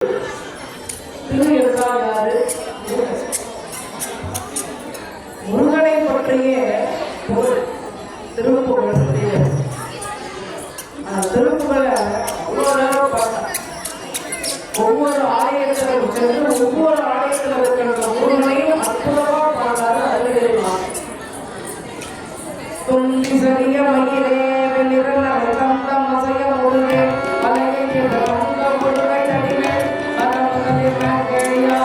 திரு என்றால் யாரு? முருகனை பற்றிய திருப்புகழ் திருப்புகளை ஒவ்வொரு ஆலயத்திலும் சென்று ஒவ்வொரு ஆலயத்தில் இருக்கின்ற முருகனையும் அற்புதமா பாடுறாரு. அருள்கிறார் தும்பி சரிய மயிலே வெளிரல தந்த மசைய முருகே அலையை தந்த முருகை அடிமே அதமகலே மகையா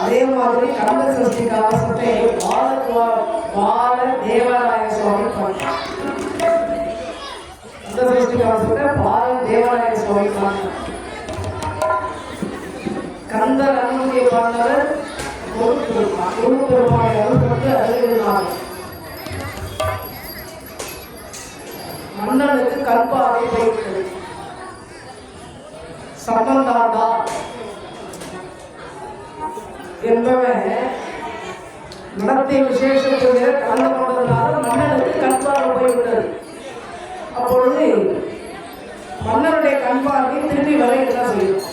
அதே மாதிரி கந்த சஷ்டி கவசத்தை பால தேவராய சுவாமி பாடினார். கந்த சஷ்டி கவசத்தை பால தேவராய சுவாமி பாடினார். கந்த நன்முடிய பாண்டவர் குரு பெருமானை அருள்பட்டு அருள்கிறார். மன்னனுக்கு கற்பாறை போயிட்டது. சம்பந்தாண்டா என்பவன் நடத்திய விசேஷத்துடைய கலந்து கொண்டதுனால மன்னனுக்கு கண்பார்வை போய்விட்டது. அப்பொழுது மன்னனுடைய கண்பார்வை திரும்பி வர என்ன செய்யும்?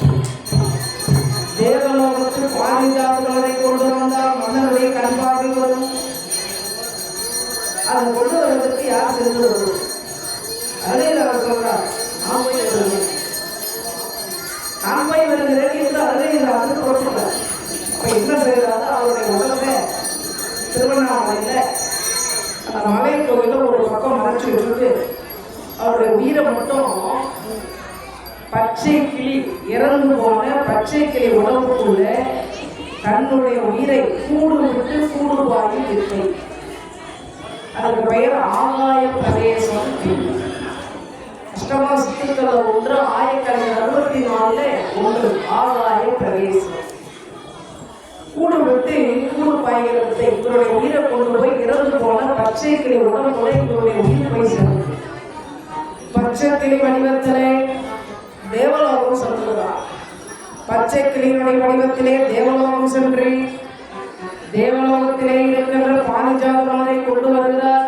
தேவலோகத்து பாரிஜாதங்களை கொண்டு வந்தால் மன்னனுடைய கண்பார்வை வரும். அதை கொண்டு வருவதற்கு யார் சென்று வருவது? அருளையில் சொல்றார், நான் போய் வருகிறேன், நான் போய் வருகிறேன் என்று அருளையில் வந்து புறப்பட்டார். அப்ப என்ன செய்யறாரு? அவருடைய உடலை திருவண்ணாமலையில் அந்த மலை கோயிலில் ஒரு பக்கம் மறைச்சி விட்டுட்டு அவருடைய உயிரை மட்டும் பச்சை கிளி இறந்து போன பச்சை கிளி உடம்புக்குள்ள தன்னுடைய உயிரை கூடு விட்டு கூடு வாங்கி விட்டை. அதுக்கு பெயர் ஆகாய பிரவேசம். அஷ்டமா சித்துக்கள் ஒன்று 1964 ஒன்று ஆகாய பிரவேசம். கூடு விட்டு கூடு உசுறு பாய்கிறது. இவருடைய உயிரை கொண்டு போய் இறந்து போன பச்சை கிளி உடம்போட இவருடைய உயிர் போய் சேர்ந்து பச்சை கிளி வடிவத்திலே தேவலோகம் சென்றுகிறார். பச்சை கிளியினுடைய வடிவத்திலே தேவலோகம் சென்று தேவலோகத்திலே இருக்கின்ற பாரிஜாதனை கொண்டு வருகிறார்.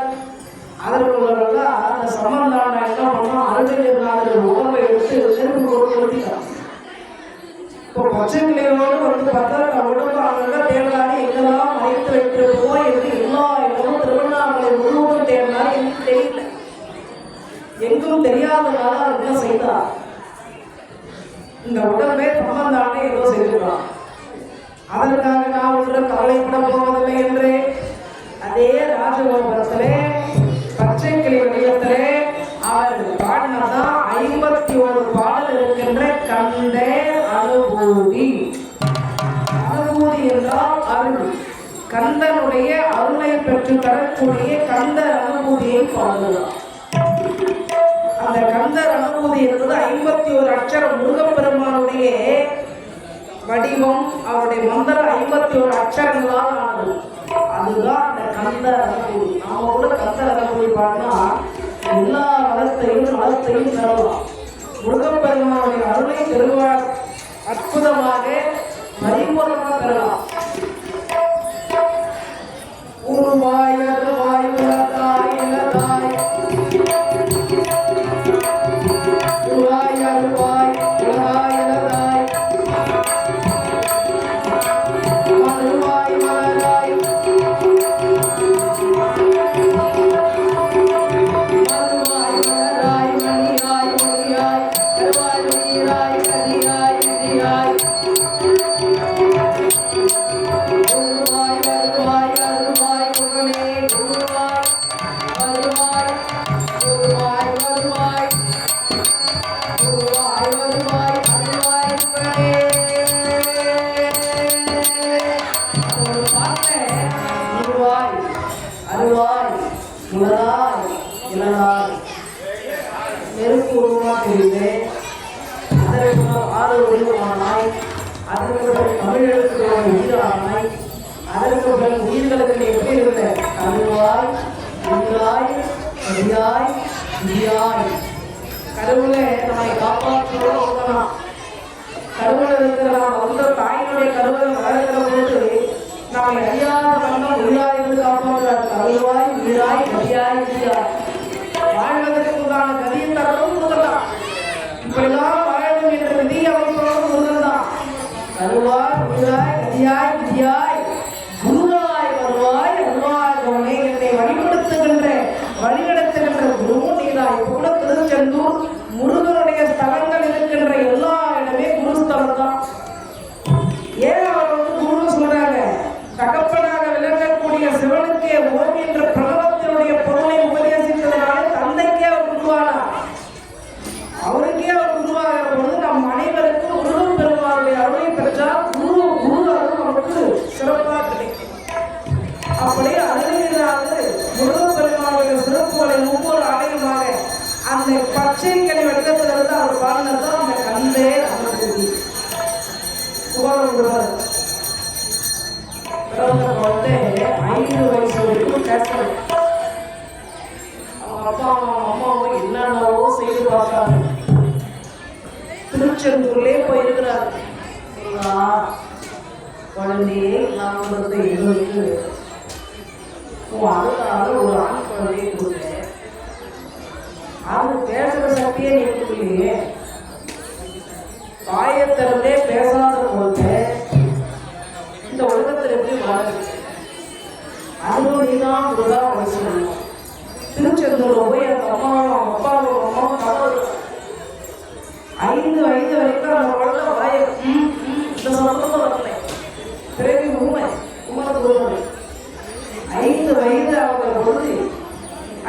அதற்குள்ள அந்த சம்பந்தான என்ன பண்ணோம், அருள்நாதர் உடம்பை எடுத்து நெருப்பு கொண்டு கொடுத்தார். இப்போ பச்சை கிளியோடு வந்து பார்த்தா உடம்பு அங்கே தேர்ந்தாரு, எங்கெல்லாம் மறைத்து வைத்திருப்போ என்று எல்லா இடமும் திருவண்ணாமலை முழுவதும் தேர்ந்தாரு. எனக்கு தெரியல, எங்கும் தெரியாதனால என்ன செய்தார், இந்த உடம்பை சம்பந்தானே ஏதோ செய்திருக்கிறார். அதற்காக நான் ஒன்று கவலைப்பட போவதில்லை என்று அதே ராஜகோபுரத்திலே பச்சை கிளி வடிவத்திலே அவர் பாடினதான் 51 பாடல் இருக்கின்ற கண்டே அனுபூதி. அனுபூதி என்றால் அருள், கந்தனுடைய அருளை பெற்று தரக்கூடிய கந்தர் அனுபூதியை பாடுகிறார். அந்த கந்தர் அனுபூதி என்பது 51 அட்சரம் முருகப்பெருமானுடைய வடிவம், அவருடைய மந்திரம் 51 அட்சரங்களால் ஆனது. அதுதான் அந்த கந்தர் அனுபூதி. நாம கூட கந்தர் அனுபூதி பாடினா எல்லா நலத்தையும் தரலாம். முருகப்பெருமானுடைய அருளை பெறுவார், அற்புதமாக பரிபூர்ணமாக பெறலாம். உருவாய் அருவாய் உலகாய் இலதாய் உருவாய் அருவாய் உலகாய் இலதாய் மருவாய் மலராய் மருவாய் மலராய் மணியாய் மொழியாய் கருவாய் நீராய் கதியாய் விதியாய் உருவாய் வருவாய் அருவாய் முகனே உருவாய் வருவாய் உருவாய் வருவாய் உருவாய் வருவாய் அருவாய் முகனே. ஒரு பாட்டை உருவாய் அருவாய் முதலாய் இளனாய் நெருப்பு உருவாக்குகிறது. அதற்கு 6 உருவமானாய், அதற்கு தமிழ் எழுத்துக்களை உயிரானாய், அதற்கு உயிர்களுக்கு நீ எப்படி இருந்த கருவாய் உயிராய் கதியாய் விதியாய். கருவிலே நம்மை காப்பாற்றுவோம் உதவலாம். கருவில் இருக்கிற நாம் வந்த தாயினுடைய கருவை வளர்க்கிற பொழுது நம்மை அறியாத வண்ணம் உயிராயிருந்து காப்பாற்றுவார். கருவாய் உயிராய் கதியாய் விதியாய். வாழ்வதற்கு உண்டான கதியின் தரவும் முதலாம். இப்பெல்லாம் வாழும் என்ற விதி அமைப்போடு முதல்தான். கருவாய் உயிராய் கதியாய் விதியாய் குருவாய் வருவாய் அருவாய் கவனே. என்னை வழிநடத்துகின்ற குரு நீராய். கூட திருச்செந்தூர் முருகனுடைய ஸ்தலங்கள் இருக்கின்ற எல்லா இடமே குருஸ்தலம் தான். ஏன் அவர் குருன்னு சொல்றாங்க, தகப்பனாக விளங்கக்கூடிய சிவனுக்கே ஓம் என்ற பிரணவத்தினுடைய பொருளை உபதேசித்ததனால தந்தைக்கே அவர் குருவானார். அவருக்கே அவர் குருவாகிற பொழுது நம் அனைவருக்கும் முருகன் பெருமானுடைய அருளை பெற்றால் குரு அருள் நமக்கு சிறப்பாக கிடைக்கும். அப்படி அருளினாவது முருகன் பெருமானுடைய சிறப்புகளை ஒவ்வொரு ஆலயமாக அந்த பச்சை கிளி வடிவத்திலிருந்து அவர் பாடினதான் அந்த கந்தே அனுபூதி. குமாரன் பிறந்த குழந்தை 5 வயசு வரைக்கும் பேசல. அவங்க அப்பாவும் அம்மாவும் என்னென்னவோ செய்து பார்த்தாங்க. திருச்செந்தூர்லே போயிருக்கிறார். குழந்தையே இல்லாமல் இருந்த எங்களுக்கு அதுக்காக ஒரு ஆண் குழந்தையை கொடுத்தேன். அது பேசுற சக்தியே நீ கொடுக்கலையே. காயத்திறந்தே பேசாத குழந்தை இந்த உலகத்தில் எப்படி வாழ்க்கை அதுவும் நீதான் முருகா சொல்லணும். திருச்செந்தூர் போய் அந்த அம்மாவும் அப்பாவும் கவலை 5 வயது வரைக்கும் அந்த குழந்தை வாய இந்த சம்பந்தம் வரல. பிறகு உமர் 5 வயது அவங்க பொழுது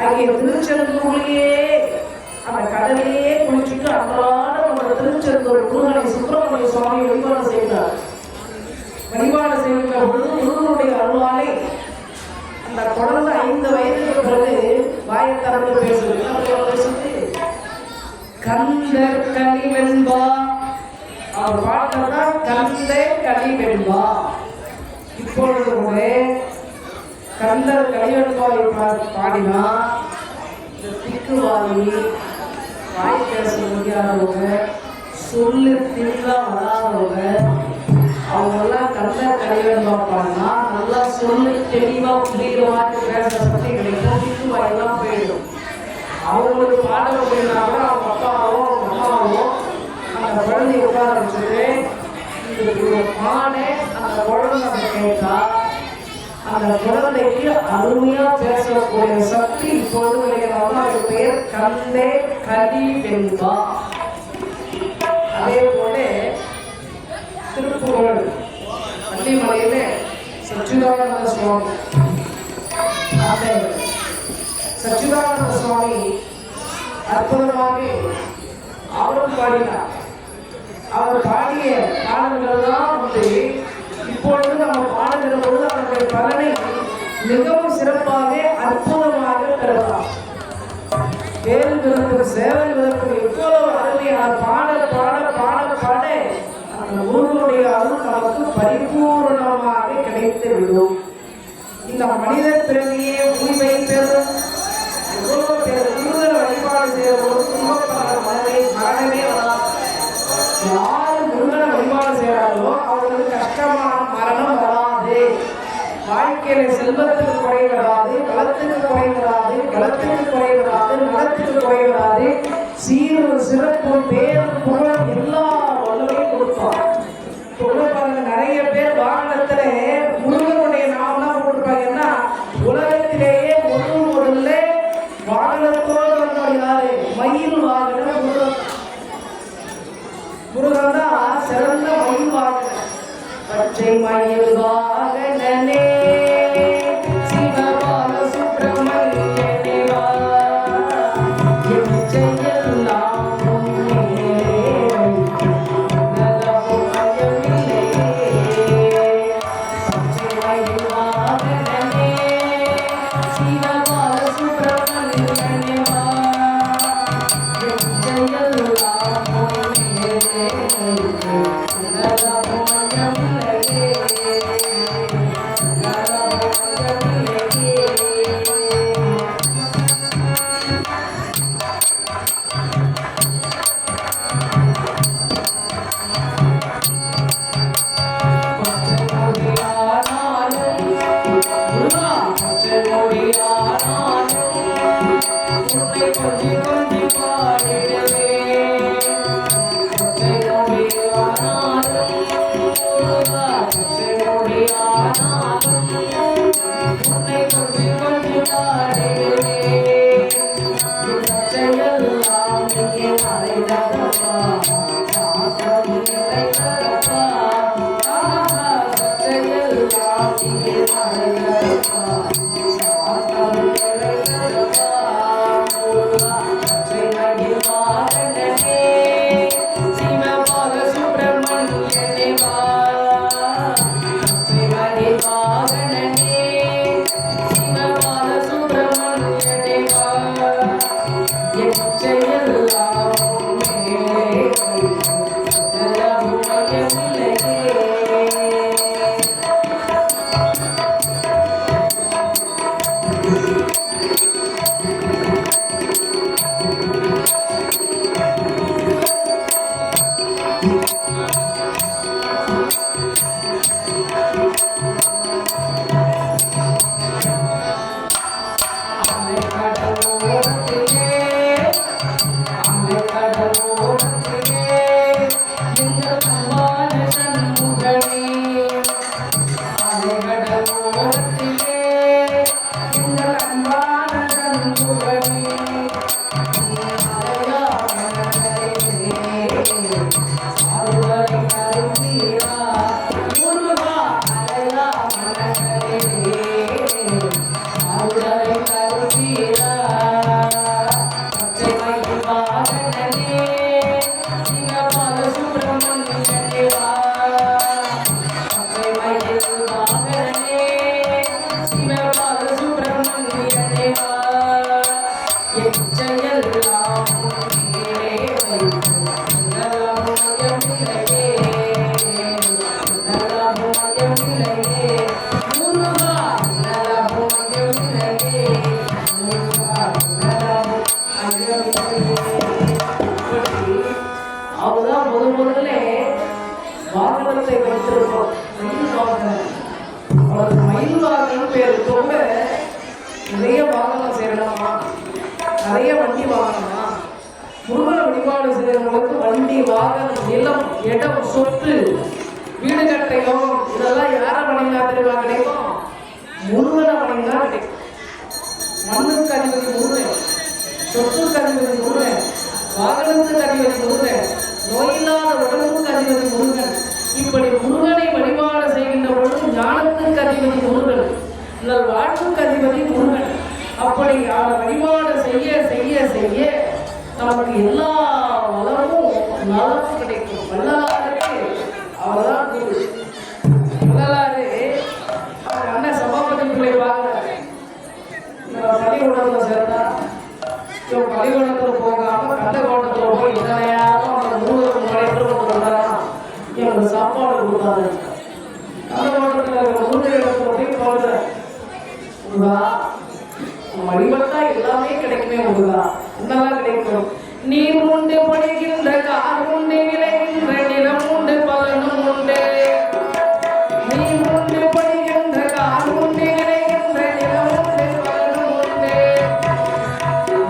அங்கே திருச்செந்தூர்லேயே அந்த கடலையே குளிச்சுட்டு அன்றாடம் அந்த திருச்செந்தூர் முருகனை சுப்பிரமணிய சுவாமி வழிபாடு செய்தார். வழிபாடு செய்கின்ற பொழுது முருகனுடைய அருளாலே அந்த குழந்தை 5 வயதுக்கு பிறகு வாயை திறந்து பேசுறது. கந்தர் களி வெண்பா அவர் பாட்டதான் கந்தே களி வெண்பா. இப்பொழுது கூட கந்தர் கலியன்பாவை பாடினா இந்த திக்குவாதி வாய் பேச முடியாதவங்க சொல்லு திருந்தா வராதவங்க அவங்கெல்லாம் கந்தர் கலியன்பா பாடினா நல்லா சொல்லு தெளிவா புரியுற மாதிரி பேச சக்தி கிடைக்கும். திக்குவாயெல்லாம் போயிடும். அவங்களுக்கு பாட முடியினா கூட அவங்க அப்பாவோ அம்மாவோ அந்த குழந்தைய உட்கார வச்சுட்டு இது பாட அந்த குழந்தை கேட்டா அந்த குழந்தைக்கு அருமையா பேசக்கூடிய சக்தி இப்போது கிடைக்கிறாங்க. அது பெயர் கந்தே கலி வெண்பா. அதே போல திருப்புகழ் பள்ளிமலையிலே சச்சிதானந்த சுவாமி சச்சிதானந்த சுவாமி அற்புதமாக அவரும் பாடினார். அவர் பாடிய பாடல்கள் தான் இப்பொழுது நம்ம பாடுகிற பொழுது அவருடைய பலனை மிகவும் சிறப்பாக அற்புதமாக பெறலாம். வேறு விதத்துக்கு சேவை விதத்துக்கு எவ்வளவு அருமையான பாட பாட பாட பாட அந்த குருவுடைய அருள் நமக்கு பரிபூர்ணமாக கிடைத்து விடும். இந்த மனித பிறவியே உரிமை பெறும். எவ்வளவு பேர் முருகன் வழிபாடு செய்யறபோது துன்பப்படாத மரணமே வரலாம். யாரு முருகனை வழிபாடு செய்யறாங்களோ அவங்களுக்கு கஷ்டமான மரணம் வராது. வாழ்க்கையில செல்வத்துக்கு குறை வராது, வளத்துக்கு குறை வராது, கலத்துக்கு குறை வராது, நலத்துக்கு குறை வராது. சீரும் சிறப்பு பேர் புகழ் எல்லா வல்லமையும் கொடுப்பார். பாருங்க, நிறைய பேர் வாகனத்துல முருகனுடைய நாமம் போட்டிருப்பாங்கன்னா உலகத்திலேயே முதல்ல வாகனத்தோடு வந்தவர் யாரு? மயில் வாகனம் முருகன். முருகன் தான் சிறந்த மயில் வாகனம். பச்சை மயில் வாகனனே சிவபால சுப்பிரமணியனே வா வாகனம், நிலம், இடம், சொத்து, வீடு கட்டையும் இதெல்லாம் யாரை வணங்கினா தெரியுமா கிடைக்கும்? முருகனை வணங்கினா கிடைக்கும். மண்ணுக்கு அதிபதி முருகன், சொத்துக்கு அதிபதி முருகன், வாகனத்துக்கு அதிபதி முருகன், நோயில்லாத உடலுக்கு அதிபதி முருகன். இப்படி முருகனை வழிபாடு செய்கின்ற பொழுது ஞானத்துக்கு அதிபதி முருகன், நல் வாழ்வுக்கு அதிபதி முருகன். அப்படி அவரை வழிபாடு செய்ய செய்ய செய்ய நமக்கு எல்லா வளமும் நலமும் கிடைக்கும். வள்ளலாருக்கு அவர்தான் குரு. வள்ளலாரு அவர் அண்ணன் சபாபதி பிள்ளை பார்க்கிறார். பள்ளிக்கூடத்தில் சேர்ந்தா இவன் பள்ளிக்கூடத்தில் போகாம கண்டகோட்டத்தில் போய் இத்தனையாரும் அவங்க முருகருக்கு முறையிட்டு எங்களுக்கு சாப்பாடு கொடுத்தாரு. கண்டகோட்டத்தில் இருக்கிற முருகரிடத்தில் போய் போகிறார். முருகா வழிபட்டா எல்லாமே கிடைக்குமே முருகா, என்னெல்லாம் கிடைக்கும்? நீர் உண்டு, படுகின்ற கார் உண்டு, விளைகின்ற நிலம் உண்டு, பலனும் உண்டு. நீர் உண்டு, படுகின்ற கார் உண்டு, விளைகின்ற நிலம் உண்டு, பலனும் உண்டு.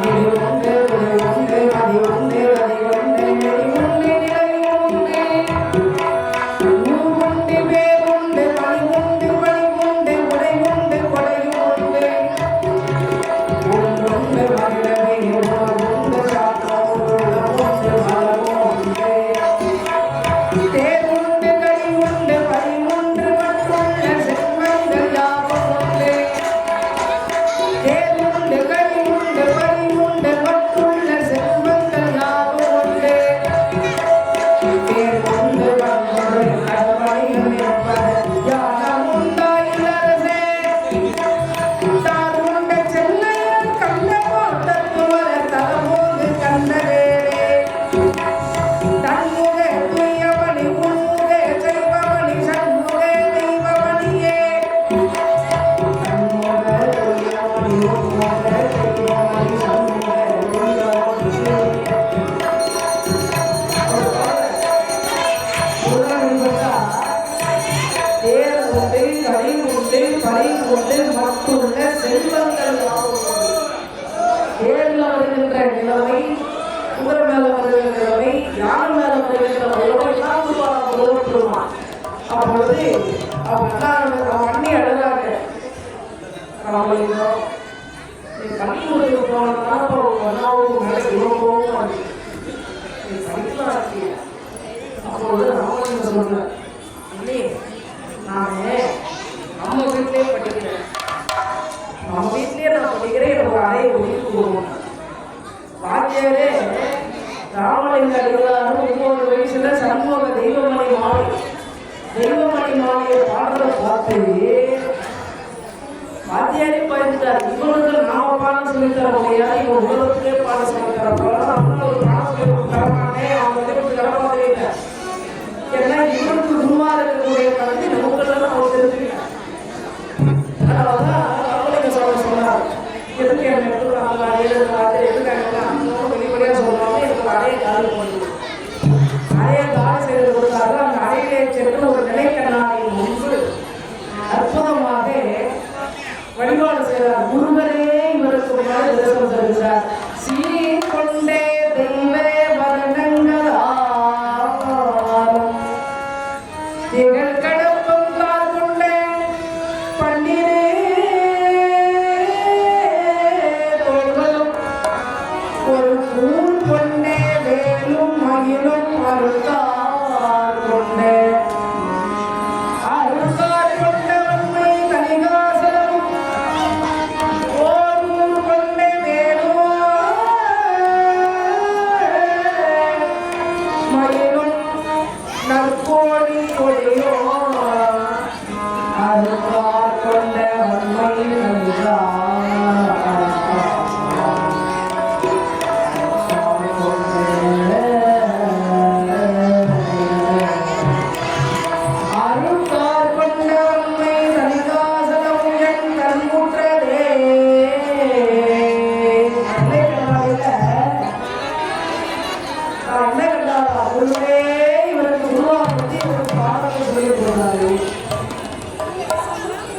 நீர் உண்டு, விளை உண்டு, மதி உண்டு, ரதி உண்டு, நெறி உண்டு, நிலை உண்டு. ஊர் உண்டு, வேர் உண்டு, பணி உண்டு, பணி உண்டு, உடை உண்டு, கொடையும் உண்டு. மட்டுள்ள செல்வங்கள் ஏழுல வருகின்ற நிலைமை, குதிரை மேல வருகின்ற நிலைமை, யானை மேல வருகின்ற நிலைமை எல்லாம் உருவாக்குவான். அப்பொழுது அவன் அண்ணி அழுதாங்க. நீ பள்ளிக்கூடத்துக்கு போனதுனால போவோம். அப்பொழுது ராமலிங்கம் சொல்றேன், அண்ணி நானே நம்ம வீட்டிலே படிக்கிறேன், நம்ம வீட்லயே நான் படிக்கிறேன், எனக்கு அறையை ஒதுக்கி கொடுக்கணும். வாத்தியாரே ராமலிங்க அடிகளாரும் 9 வயசுல சண்முக தெய்வமணி மாலையை பாடுறத பார்த்து வாத்தியாரே பயந்துட்டார். இவனுக்கு நாம பாடம் சொல்லித்தர முடியாது, இவன் உலகத்துக்கே பாடம் சொல்லித்தர ஒரு பாடம் சொல்லி தரமாட்டே, அவன் தரமாட்டே. ஏன்னா இவனுக்கு குருவா இருக்கக்கூடிய கல்வி நமக்கெல்லாம் அவர் தெரிஞ்சுக்கிட்டார். அதனாலதான் ராமலிங்க சுவாமி சொன்னார், எதுக்கு என்ன எடுத்துக்கிறாங்க எதுக்காக வெளிப்படையா சொல்றாங்க, எனக்கு அறைய காலி போடுது, அறைய காலி செய்து கொடுத்தாரு. அந்த அறையிலே சென்று ஒரு நிலைக்கண்ணாடியின் முன்பு அற்புதமாக வழிபாடு செய்கிறார். முருகரே இவருக்கு முன்னாடி தரிசனம் தருகிறார். சீ கொண்டே தெய்வே வர்ணங்களா திகழ் கடப்பம் தார் கொண்டே பண்டிரே தோள்களும் ஒரு கூர் கொண்டே வேலும் மகிழும் அருள்கார் கொண்டே கொண்ட தனிகாசனமும் ஓர் கொண்டே வேலும் மகிழும் நற்கோடி கொடியோ அருள்கார் கொண்ட உண்மை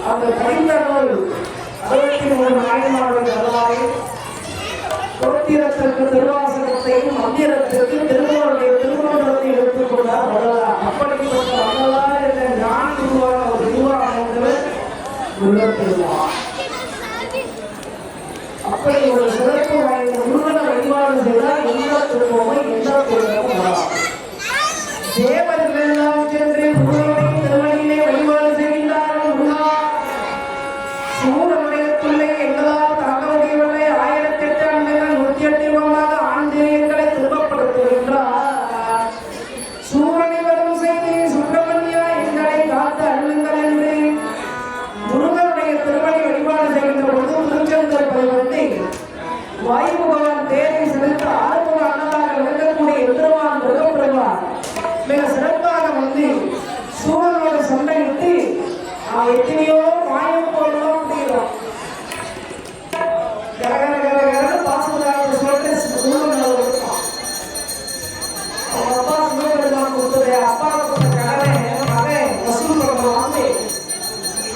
அந்த படித்த நூல் 63 நாயன்மாருடைய வரலாறு, தோத்திரத்திற்கு திருவாசகத்தையும் மந்திரத்திற்கு திருமணத்தையும் பெறுவார். அப்படி ஒரு சிறப்பு வாய்ந்த முருகனை வழிபாடு செய்தால் எந்த துன்பமும் எந்த துன்பமும் வராது. தேவர்கள் எல்லாம் சென்று முருகனை திருவடியிலே வழிபாடு செய்கின்றார்கள். முருகா, சூரனுடைய தொல்லை எங்களால் தாங்க முடியவில்லை. 1008 ஆண்டுகள் 108 யுகமாக ஆஞ்சநேயர்களை துன்பப்படுத்துகின்றார். சூரனை வரும் செய்தி சுப்பிரமணியா எங்களை காத்து அருளுங்கள் என்று முருகனுடைய திருவடி வழிபாடு செய்கின்ற பொழுது திருச்செந்தூர் வந்து வாயு பகவான் தேரை செலுத்த ஆறுமுக அண்ணலாக விளங்கக்கூடிய எம்பெருமான் முருகப்பெருமான் மிக சிறப்பாக வந்து சூரனோடு சண்டையிட்டு எத்தனையோ மாயம் போடலாம் முடியும். பாசுபதாரத்தை சொல்லிட்டு சூரன் இருப்பான். அவங்க அப்பா சிவபெருமான் கொடுத்தது அப்பா கொடுத்த கடனை மகன் வசூல் பண்ண வாங்கி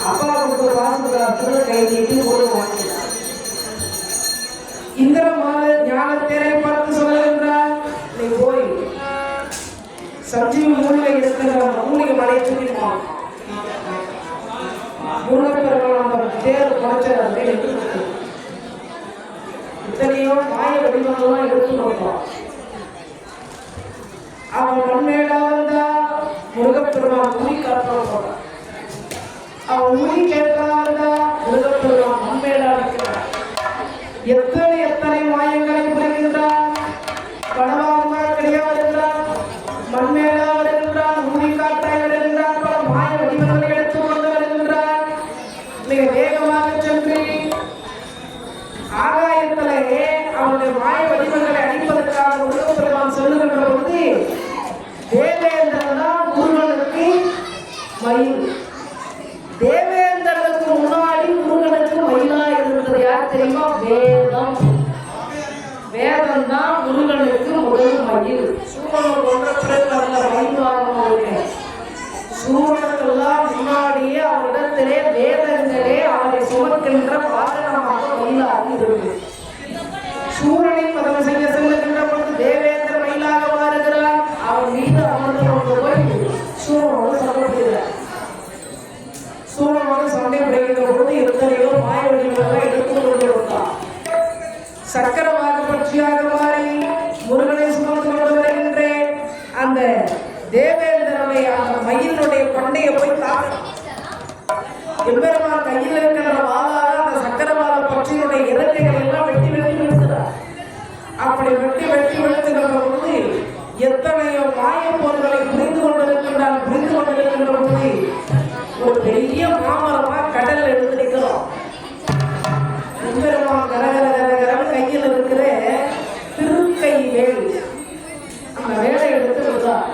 அப்பா கொடுத்த பாசுபதாரத்தில் கை நீட்டி போட்டு வாங்கினார். இந்திரமான ஞானத்தேரை பார்த்து சொல்லுகின்றார், நீ போய் சஞ்சீவி மூலிகை இருக்கிற மூலிகை மலையை தூக்கிடுவான். முருகப்பெருமான் தேர் குறைச்சதை எடுத்து இத்தனையோ மாய வடிவங்கள்லாம் எடுத்து நோக்கலாம். அவன் மண்மேடா வந்தா முருகப்பெருமான் உரி காரணம் போறான். அவன் உரி கேட்டா வந்தா முருகப்பெருமான் மண்மேடா இருக்கிறான். எத்தனை எத்தனை மாயங்களை புரிகின்றான். பணமாக கிடையாது வருகின்றான், மண்மேடா வருகின்றான், ஊதி காற்றாய் வருகின்றான், பல மாய வடிவங்களை எடுத்துக் கொண்டு வருகின்றான். மிக வேகமாக சென்று ஆகாயத்திலே அவனுடைய மாய வடிவங்களை அடிப்பதற்காக முருகப்பெருமான் சொல்லுகின்ற பொழுது தேவேந்திரன் தான் முருகனுக்கு மயில். தேவேந்திரனுக்கு முன்னாடி முருகனுக்கு மயிலா இருந்தது யார் தெரியுமா? வேதம். வேதம் தான் முருகனுக்கு முதல் மயில். சூரன் கொன்ற பிறகு அந்த மயில் வாங்க சூரனுக்கெல்லாம் முன்னாடியே அவரிடத்திலே வேதங்களே அவரை சுமக்கின்ற வாகனமாக மயிலாக இருக்கு. சூரனை பதம் செய்ய செல்லுகின்ற பொழுது தேவேந்திர மயிலாக மாறுகிறார். அவர் மீது அமர்ந்து கொண்டு போய் சூரனோடு சண்டையிடுகிறார். சூரனோடு சண்டை பிடிக்கின்ற பொழுது எத்தனையோ மாய வடிவங்களை எடுத்துக் கொண்டு வந்தார். சக்கரமாக பட்சியாக மாறி முருகனை சுமந்து கொண்டு வருகின்றேன். அந்த தேவேந்திரனுடைய அந்த மயிலுடைய கொண்டையை போய் தாக்கணும். எம்பெருமான் கையில் இருக்கிற வாளாக அந்த சக்கரவாள பட்சியினுடைய இறக்கைகள் எல்லாம் வெட்டி வெட்டி விழுக்கிறார். அப்படி வெட்டி வெட்டி விழுத்துகின்ற பொழுது எத்தனையோ மாய போர்களை புரிந்து கொண்டிருக்கின்றான். புரிந்து கொண்டிருக்கின்ற பொழுது ஒரு பெரிய மாமரமா கடல் எடுத்து நிற்கிறோம். எம்பெருமான் கரகர கையில் இருக்கிற திருக்கை வேல் அந்த வேலை எடுத்து விடுறார்.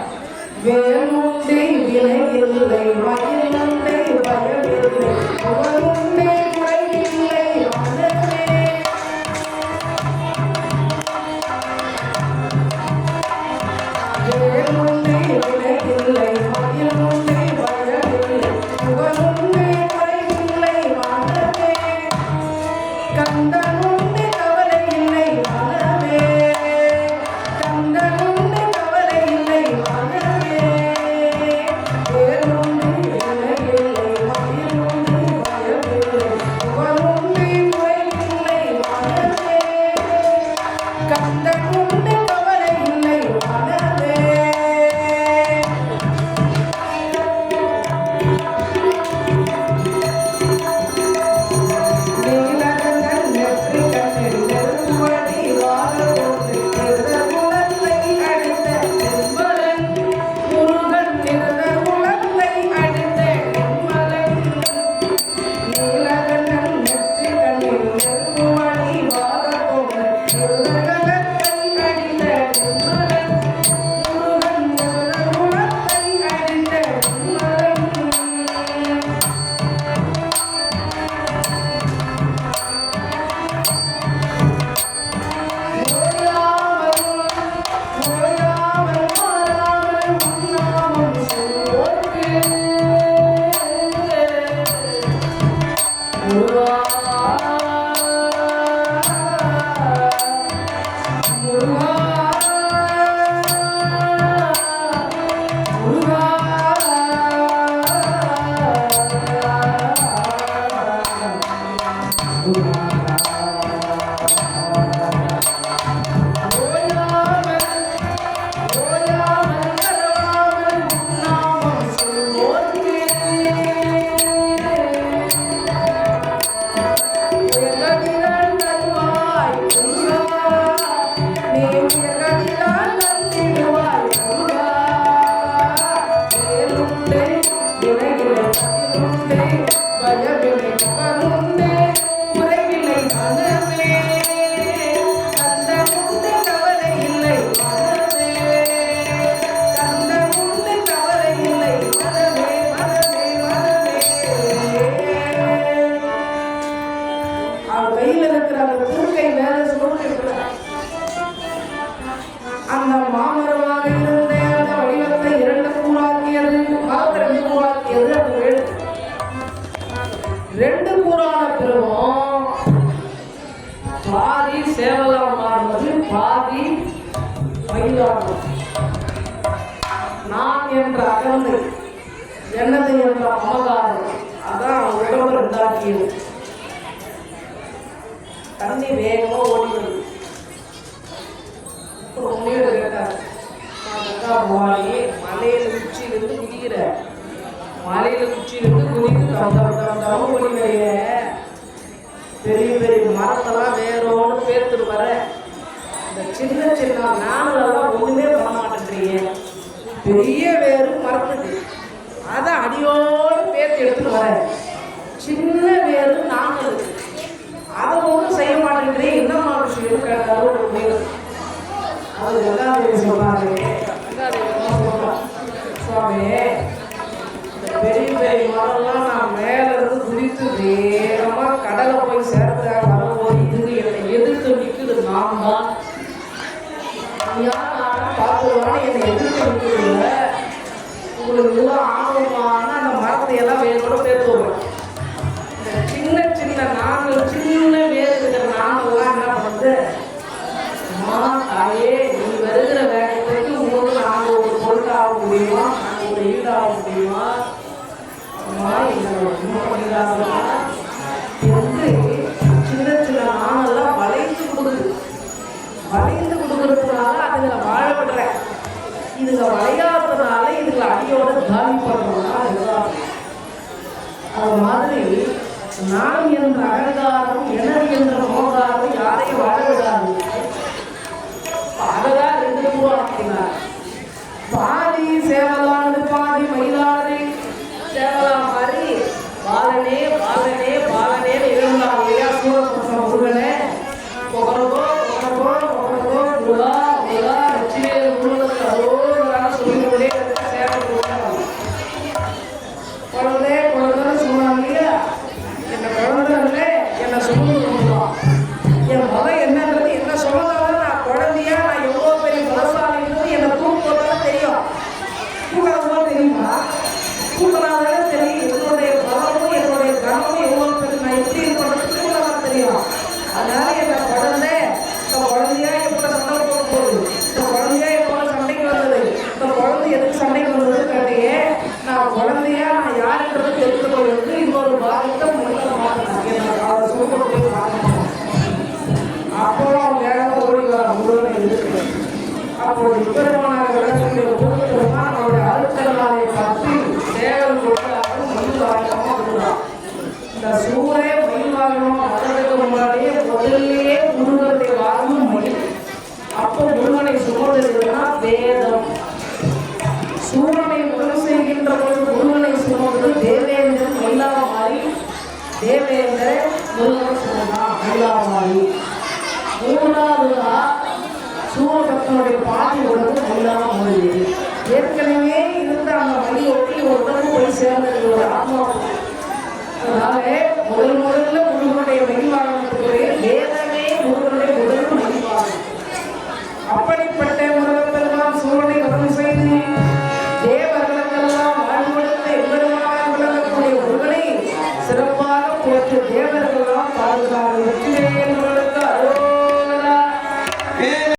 வேலுண்டே விலை இல்லை, மயிலுண்டே பயமில்லை, அவனுண்டே குறையில்லை மனமே. வேலுண்டே விலை இல்லை, மயிலுண்டே பயமில்லை, அவனுண்டே குறையில்லை மனமே. கந்தனுண்டே கவலை இல்லை மனமே, கந்தனுண்டே கவலை இல்லை மனமே. ரெண்டு கூறான பிறவும் பாதி சேவலாம் மாறுவது, பாதி மயிலாடும். நான் என்ற அகந்தை, எனது என்ற மமகாரம், அதான் உடம்பு உண்டாக்கியது. தண்ணி வேகமா ஓடினது. ஒரு முனிவர் கேட்டார், மலையில உச்சியிலிருந்து குதிக்கிற, மலையில உச்சியிலிருந்து குதித்து தவம் பண்ணிக்கிறைய, பெரிய பெரிய மரத்தெல்லாம் வேறோன்னு பேர்த்துட்டு வர, இந்த சின்ன சின்ன நாங்களெல்லாம் ஒண்ணுமே பண்ண மாட்டேன்றீங்க. பெரிய வேறு மரத்துக்கு அதை அடியோடு பேர்த்து எடுத்துட்டு வர, சின்ன வேறு நாங்கள் அதை ஒன்றும் செய்ய மாட்டேங்கிறேன், என்ன விஷயம் கேட்டாலும் ஒரு முயல். அது கங்காதேவி சொல்றாரு, சுவாமி இந்த பெரிய பெரிய மரம்லாம் நான் மேல இருந்து குதித்து வேகமா கடலை போய் சேர்த்தாக வரும்போது இது என்னை எதிர்த்து நிற்குது. நான் தான் பார்த்துருவான்னு என்னை எதிர்த்து நிற்குதுல்ல, உங்களுக்கு இவ்வளோ ஆர்வமான அந்த மரத்தை எல்லாம் வேரோட சேர்த்து விடுறேன். இந்த சின்ன சின்ன நாங்கள் சின்ன வேறு இருக்கிற நாங்கள்லாம் என்ன பண்ணுறது, தாயே நீ வருகிற வேகத்துக்கு உங்களுக்கு நாங்கள் ஒரு பொருளாக முடியுமா, நாங்கள் ஒரு ஈடாக முடியுமா, என்று சின்ன சின்ன நானெல்லாம் வளைந்து கொடுக்குது. வளைந்து கொடுக்கறதுனால அதுங்களை வாழ விடுறேன், இதுங்க வளையாததுனால இதுங்களை அடியோட காலி பண்ணுறதுனால இதுதான். அது மாதிரி நான் என்ற அகங்காரம், எனது என்ற மோகாரம் யாரையும் வாழ விடாது. அததான் ரெண்டு ரூபா அப்படின்னார். பாதி சேவலானது பாதி மயிலானது. சேவலா மாதிரி பாலனே பாலனே பாலனேன்னு இருந்தாங்க இல்லையா, சூரபுரம் முருகனே, கொகரகோ கொகரகோ கொகரகோ முருகா முருகா லட்சுமியே முருகனுக்கு அரோகரான சொல்லிக்கொண்டே சேவல் குழந்தை குழந்தைன்னு சொன்னாங்க இல்லையா, என்ன குழந்தை என்னை சுமந்து கொண்டுதான். என் மகன் என்னன்றது என்ன சொல்லலாம், நான் குழந்தையா நான் எவ்வளோ பெரிய பலசாலின்றது என்னை தூக்கத்தாலும் தெரியும். தூக்கலாம் தெரியுமா, தூக்கலாதானே தெரியும். என்னுடைய பலமும் என்னுடைய கனமும் எவ்வளோ பெரிய நான் எப்படி இருக்கிறது தூக்கலாம் தெரியும். அதனால என்னை குழந்தை, இந்த குழந்தையா எப்போ சண்டை போட போகுது, இந்த குழந்தையா எப்போ சண்டைக்கு வந்தது, இந்த குழந்தை எதுக்கு சண்டைக்கு வந்தது கேட்டையே, நான் குழந்தையா நான் யாருன்றது தெரிஞ்சுக்கொள்வது இன்னொரு பாகத்தை முன்ன மாற்றினேன். என்னை அவரை சொல்லிட்டு போய் பார்க்கணும். அப்போலாம் வேகமாக ஓடி வர முருகனை இருக்குது. அப்போது இப்பெருமான விளக்கங்கள் கொடுத்துருமா அவருடைய அழுத்தலாரை பார்த்து சேவல் கொடுத்தாலும் மயில் வாகனமாக கொடுக்கலாம். இந்த சூரே மயில் வாகனமாக வர்றதுக்கு முன்னாடியே முதல்லையே முருகத்தை வாகனம் மயில். அப்போ முருகனை சுமந்ததுன்னா வேதம். சூரனை உதவி செய்கின்ற பொழுது முருகனை சுமந்தது தேவேந்திரன் மயிலாக மாறி, தேவேந்திரன் முருகன் சுமந்தான் மயிலாக மாறி. மூன்றாவதுனா சூரபக்தனுடைய பாதி உடம்பு மயிலாக மாறியது. ஏற்கனவே இருந்த அந்த மயிலோட்டி ஒரு உடம்பு போய் சேர்ந்தது ஒரு ஆத்மா. அதனால முதல்ல முருகனுடைய மயில்வாகனத்துக்குரிய வேதமே முருகனுடைய முதல் மயில்வாகனம். அப்படிப்பட்ட முருகப்பெருமான் சூரனை வதம் செய்து தேவர்களுக்கெல்லாம் வாழ்வெடுத்த எவ்வளவாக விளங்கக்கூடிய முருகனை சிறப்பாக போற்று தேவர்களெல்லாம் பாதுகாப்பு